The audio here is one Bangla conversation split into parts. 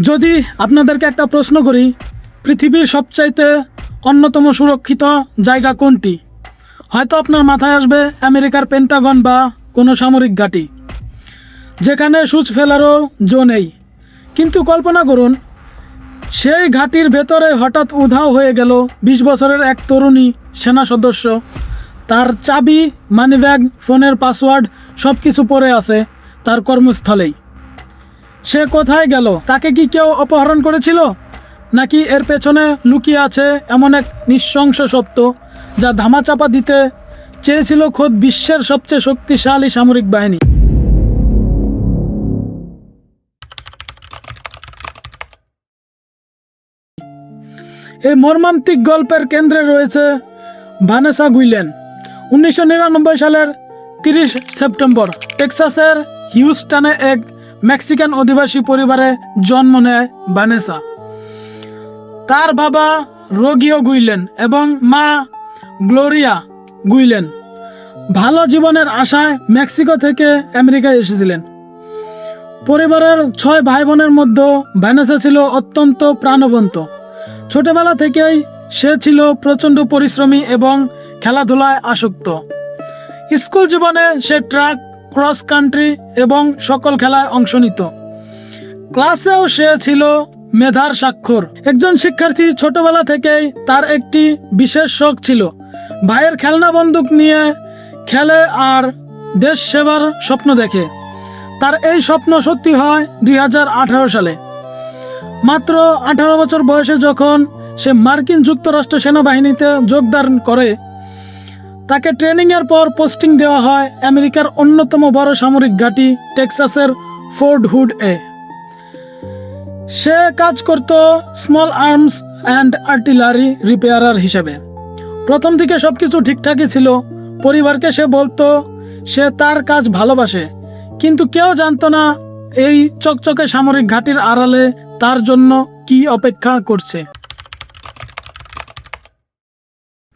যদি আপনাদেরকে একটা প্রশ্ন করি, পৃথিবীর সবচাইতে অন্যতম সুরক্ষিত জায়গা কোনটি, হয়তো আপনার মাথায় আসবে আমেরিকার পেন্টাগন বা কোনো সামরিক ঘাঁটি, যেখানে সূচ ফেলারও জো নেই। কিন্তু কল্পনা করুন, সেই ঘাঁটির ভেতরে হঠাৎ উধাও হয়ে গেল 20 বছরের এক তরুণী সেনা সদস্য। তার চাবি, মানিব্যাগ, ফোনের পাসওয়ার্ড সব কিছু পড়ে আছে তার কর্মস্থলেই। সে কোথায় গেল? তাকে কি কেউ অপহরণ করেছিল, নাকি এর পেছনে লুকিয়ে আছে এমন এক নৃশংস সত্য যা ধামাচাপা দিতে চেয়েছিল খোদ বিশ্বের সবচেয়ে শক্তিশালী সামরিক বাহিনী? এই মর্মান্তিক গল্পের কেন্দ্রে রয়েছে ভ্যানেসা গুইলেন। 1999 সালের 30 সেপ্টেম্বর টেক্সাসের হিউস্টনে এক মেক্সিকান অধিবাসী পরিবারে জন্ম নেয় ভ্যানেসা। তার বাবা রোগিও গুইলেন এবং মা গ্লোরিয়া গুইলেন ভালো জীবনের আশায় মেক্সিকো থেকে আমেরিকায় এসেছিলেন। পরিবারের 6 ভাই বোনের মধ্যে ভ্যানেসা ছিল অত্যন্ত প্রাণবন্ত। ছোটবেলা থেকেই সে ছিল প্রচণ্ড পরিশ্রমী এবং খেলাধুলায় আসক্ত। স্কুল জীবনে সে ট্র্যাক, ক্রস কান্ট্রি এবং সকল খেলায় অংশ নিত। ক্লাসেও সে ছিল মেধার স্বাক্ষর। একজন শিক্ষার্থী ছোটবেলা থেকেই তার একটি বিশেষ শখ ছিল ভাইয়ের খেলনা বন্দুক নিয়ে খেলে আর দেশ সেবার স্বপ্ন দেখে। তার এই স্বপ্ন সত্যি হয় 2018 সালে। মাত্র 18 বছর বয়সে যখন সে মার্কিন যুক্তরাষ্ট্র সেনাবাহিনীতে যোগদান করে, তাকে ট্রেনিংয়ের পর পোস্টিং দেওয়া হয় আমেরিকার অন্যতম বড় সামরিক ঘাঁটি টেক্সাসের ফোর্ট হুড-এ। সে কাজ করত স্মল আর্মস অ্যান্ড আর্টিলারি রিপেয়ারার হিসেবে। প্রথম থেকে সবকিছু ঠিকঠাকই ছিল। পরিবারকে সে বলতো সে তার কাজ ভালোবাসে, কিন্তু কেউ জানতো না এই চকচকে সামরিক ঘাঁটির আড়ালে তার জন্য কি অপেক্ষা করছে।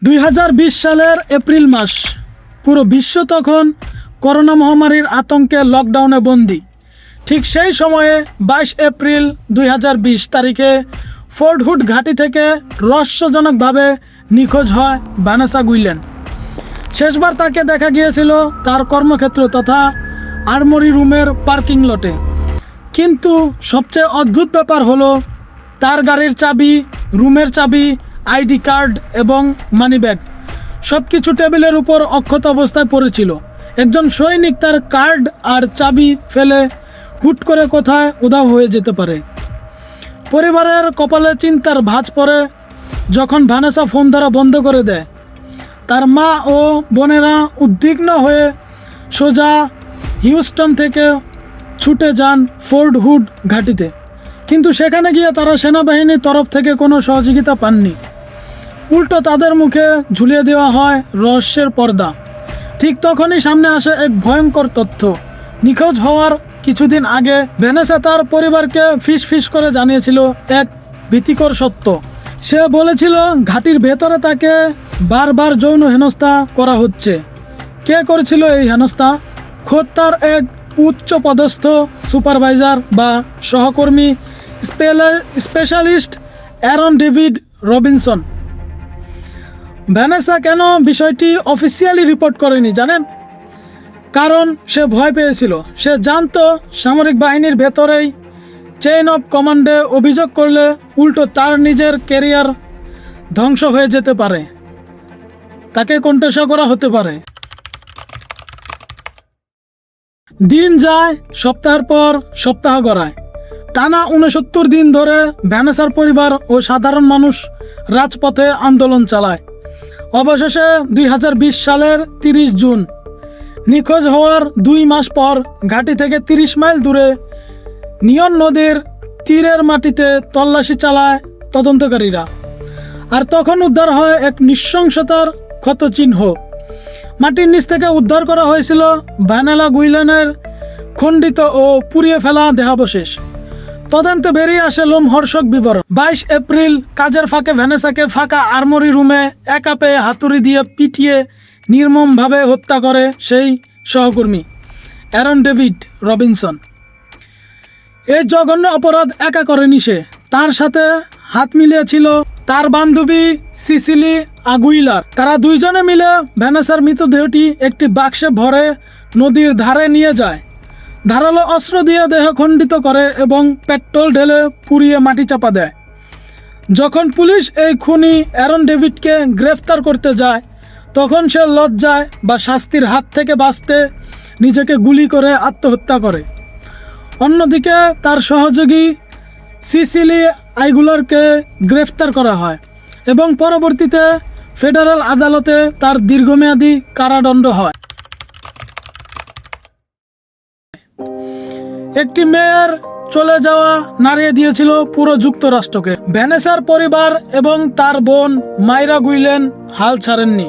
2020 সালের এপ্রিল মাস। পুরো বিশ্ব তখন করোনা মহামারীর আতঙ্কে লকডাউনে বন্দী। ঠিক সেই সময়ে 22 এপ্রিল 2020 তারিখে ফোর্ট হুড ঘাঁটি থেকে রহস্যজনকভাবে নিখোঁজ হয় ভ্যানেসা গুইলেন। শেষবার তাকে দেখা গিয়েছিল তার কর্মক্ষেত্র তথা আর্মরি রুমের পার্কিং লটে। কিন্তু সবচেয়ে অদ্ভুত ব্যাপার হলো, তার গাড়ির চাবি, রুমের চাবি, আইডি কার্ড এবং মানিব্যাগ সব কিছু টেবিলের উপর অক্ষত অবস্থায় পড়েছিল। একজন সৈনিক তার কার্ড আর চাবি ফেলে হুট করে কোথায় উধাও হয়ে যেতে পারে। পরিবারের কপালে চিন্তার ভাঁজ পড়ে যখন ভ্যানেসা ফোন ধরা বন্ধ করে দেয়। তার মা ও বোনেরা উদ্বিগ্ন হয়ে সোজা হিউস্টন থেকে ছুটে যান ফোর্ট হুড ঘাঁটিতে। কিন্তু সেখানে গিয়ে তারা সেনাবাহিনীর তরফ থেকে কোনো সহযোগিতা পাননি। উল্টো তাদের মুখে ঝুলিয়ে দেওয়া হয় রহস্যের পর্দা। ঠিক তখনই সামনে আসে এক ভয়ঙ্কর তথ্য। নিখোঁজ হওয়ার কিছুদিন আগে ভ্যানেসা তার পরিবারকে ফিস করে জানিয়েছিল এক ভীতিকর সত্য। সে বলেছিল ঘাঁটির ভেতরে তাকে বারবার যৌন হেনস্থা করা হচ্ছে। কে করেছিল এই হেনস্থা? খোদ তার এক উচ্চ পদস্থ সুপারভাইজার বা সহকর্মী specialist Aaron David Robinson. Vanessa কেন বিষয়টি অফিসিয়ালি রিপোর্ট করেনি জানেন? কারণ সে ভয় পেয়েছিল। সে জানতো সামরিক বাহিনীর ভেতরেই চেইন অফ কমান্ডে অভিযোগ করলে উল্টো তার নিজের ক্যারিয়ার ধ্বংস হয়ে যেতে পারে, তাকে কণ্ঠস্বর করা হতে পারে। দিন যায়, সপ্তাহের পর সপ্তাহ গড়ায়। টানা 69 দিন ধরে ভ্যানেসার পরিবার ও সাধারণ মানুষ রাজপথে আন্দোলন চালায়। অবশেষে 2020 সালের 30 জুন নিখোঁজ হওয়ার 2 মাস পর ঘাঁটি থেকে 30 মাইল দূরে নিয়ন নদীর তীরের মাটিতে তল্লাশি চালায় তদন্তকারীরা। আর তখন উদ্ধার হয় এক নৃশংসতার ক্ষতচিহ্ন। মাটির নিচ থেকে উদ্ধার করা হয়েছিল ভ্যানেসা গুইলেনের খণ্ডিত ও পুড়িয়ে ফেলা দেহাবশেষ। তদন্তে বেরিয়ে আসে লোমহর্ষক বিবরণ। 22 এপ্রিল কাজের ফাঁকে ভ্যানেসাকে ফাঁকা আর্মরি রুমে একা পেয়ে হাতুড়ি দিয়ে পিটিয়ে নির্মমভাবে হত্যা করে সেই সহকর্মী অ্যারন ডেভিড রবিনসন। এই জঘন্য অপরাধ একা করেনি সে, তার সাথে হাত মিলিয়েছিল তার বান্ধবী সিসিলি আগুইলার। তারা দুইজনে মিলে ভ্যানেসার মৃতদেহটি একটি বাক্সে ভরে নদীর ধারে নিয়ে যায়, ধারালো অস্ত্র দিয়ে দেহ খণ্ডিত করে এবং পেট্রোল ঢেলে পুড়িয়ে মাটি চাপা দেয়। যখন পুলিশ এই খুনি অ্যারন ডেভিডকে গ্রেফতার করতে যায়, তখন সে লজ্জায় বা শাস্তির হাত থেকে বাঁচতে নিজেকে গুলি করে আত্মহত্যা করে। অন্যদিকে তার সহযোগী সিসিলি আইগুলারকে গ্রেফতার করা হয় এবং পরবর্তীতে ফেডারেল আদালতে তার দীর্ঘমেয়াদী কারাদণ্ড হয়। একটি মেয়ের চলে যাওয়া নাড়িয়ে দিয়েছিল পুরো যুক্তরাষ্ট্রকে। ভ্যানেসার পরিবার এবং তার বোন মাইরা গুইলেন হাল ছাড়েননি।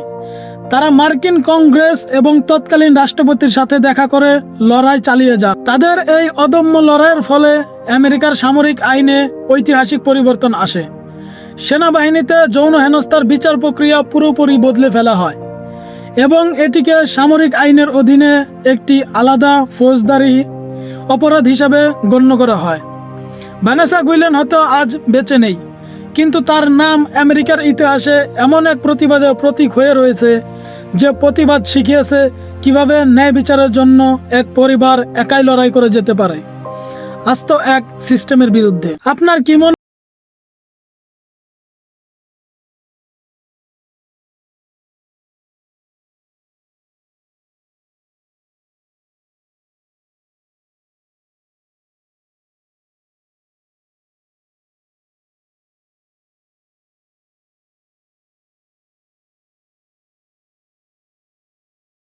তারা মার্কিন কংগ্রেস এবং তৎকালীন রাষ্ট্রপতির সাথে দেখা করে লড়াই চালিয়ে যান। তাদের এই অদম্য লড়াইয়ের ফলে আমেরিকার সামরিক আইনে ঐতিহাসিক পরিবর্তন আসে। সেনাবাহিনীতে যৌন হেনস্থার বিচার প্রক্রিয়া পুরোপুরি বদলে ফেলা হয় এবং এটিকে সামরিক আইনের অধীনে একটি আলাদা ফৌজদারি অপরাধ হিসাবে গণ্য করা হয়। ভ্যানেসা গুইলেন হয়তো আজ বেঁচে নেই, কিন্তু তার নাম আমেরিকার ইতিহাসে এমন এক প্রতিবাদের প্রতীক হয়ে রয়েছে যে প্রতিবাদ শিখিয়েছে কিভাবে ন্যায় বিচারের জন্য এক পরিবার একাই লড়াই করে যেতে পারে আস্ত এক সিস্টেমের বিরুদ্ধে। আপনার কি মনে